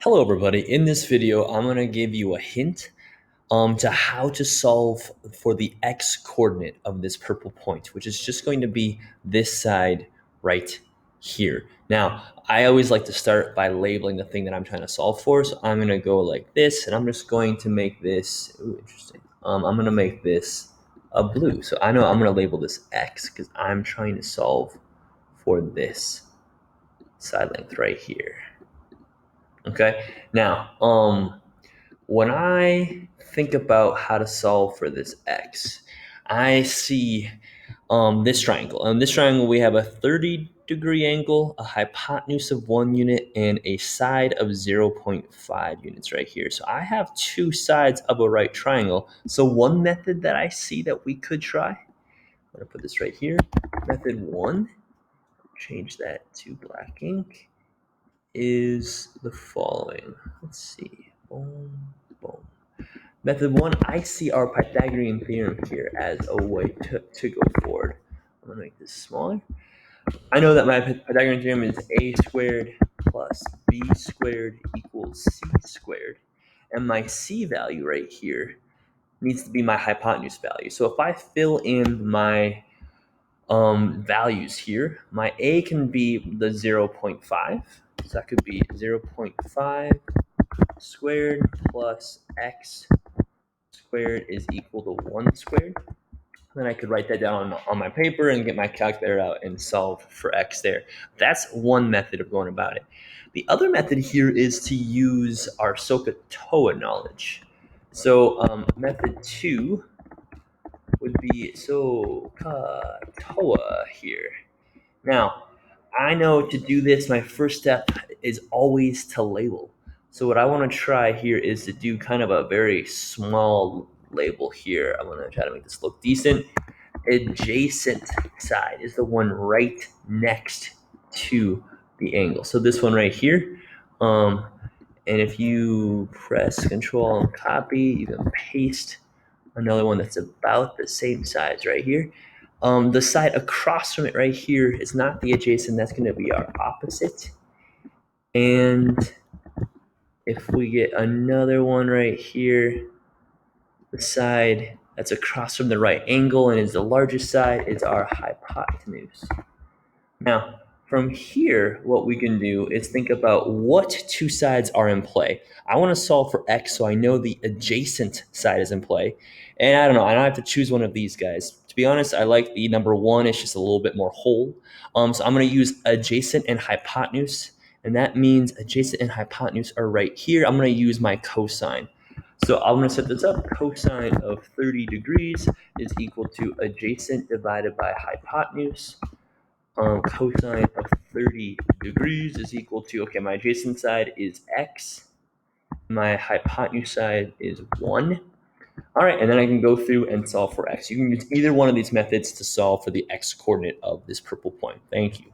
Hello everybody, in this video I'm going to give you a hint to how to solve for the x coordinate of this purple point, which is just going to be this side right here. Now, I always like to start by labeling the thing that I'm trying to solve for, so I'm going to go like this, and I'm just going to make this, interesting, I'm going to make this a blue. So I know I'm going to label this x because I'm trying to solve for this side length right here. Okay, now, when I think about how to solve for this x, I see this triangle. On this triangle, we have a 30-degree angle, a hypotenuse of 1 unit, and a side of 0.5 units right here. So I have two sides of a right triangle. So one method that I see that we could try, I'm going to put this right here. Method 1, change that to black ink, is the following. Let's see. Boom, boom. Method 1, I see our Pythagorean theorem here as a way to go forward. I'm going to make this smaller. I know that my Pythagorean theorem is a squared plus b squared equals c squared. And my c value right here needs to be my hypotenuse value. So if I fill in my values here, my a can be the 0.5. So that could be 0.5 squared plus x squared is equal to 1 squared. Then I could write that down on my paper and get my calculator out and solve for x there. That's one method of going about it. The other method here is to use our SOHCAHTOA knowledge. So method 2 would be SOHCAHTOA here. Now, I know to do this, my first step is always to label. So what I want to try here is to do kind of a very small label here. I'm going to try to make this look decent. Adjacent side is the one right next to the angle. So this one right here. And if you press Control and copy, you can paste another one that's about the same size right here. The side across from it right here is not the adjacent, that's going to be our opposite. And if we get another one right here, the side that's across from the right angle and is the largest side is our hypotenuse. Now, from here, what we can do is think about what two sides are in play. I want to solve for x, so I know the adjacent side is in play. And I don't know, I have to choose one of these guys. To be honest, I like the number 1. It's just a little bit more whole. So I'm going to use adjacent and hypotenuse. And that means adjacent and hypotenuse are right here. I'm going to use my cosine. So I'm going to set this up. Cosine of 30 degrees is equal to adjacent divided by hypotenuse. Cosine of 30 degrees is equal to, okay, my adjacent side is x. My hypotenuse side is 1. All right, and then I can go through and solve for x. You can use either one of these methods to solve for the x coordinate of this purple point. Thank you.